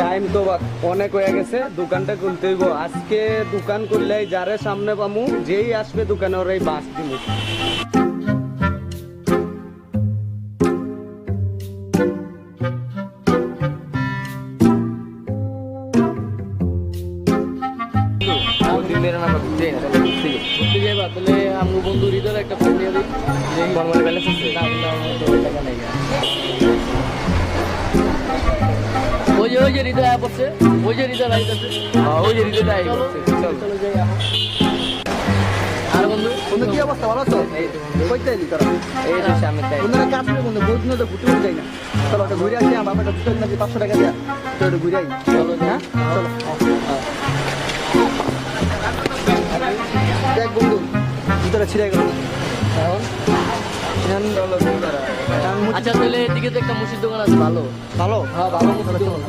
Time তো অনেক হয়ে গেছে, দোকানটা খুলতে হইব। আজকে দোকান করলেই যারে সামনে পামু, যেই আসবে দোকানে ওরাই বাস দিব। ঘুরতে যাইবা তাহলে আমার বন্ধু হৃদয়ের একটা ফোন দিয়ে দিই। নর্মাল ব্যালেন্স আছে না, টাকা নেই। ওই যে হৃদয় আয়া পড়ছে, ওই যে হৃদয় ভাই আছে, ওই যে হৃদয় আয়া পড়ছে। চলো যাই আর বন্ধু বন্ধু কি অবস্থা, ভালো আছো? কই চাইলি তোরা? এই যে সামনে তাই বন্ধুরা কাজ করে বন্ধু, বহুত দিন তো ঘুরতে ঘুরতে যাই না। চলো ওটা ঘুরে আসি, আমার বাবাটা দুটো নাকি 500 টাকা দিয়া তো ওটা ঘুরে আই। চলো হ্যাঁ চলো। দেখ বন্ধু ভিতরে ছিঁড়ে গেল এখন আচ্ছা তাহলে এদিকে তো একটা মুসির দোকান আছে ভালো। ভালো। হ্যাঁ ভালো মুসির দোকান।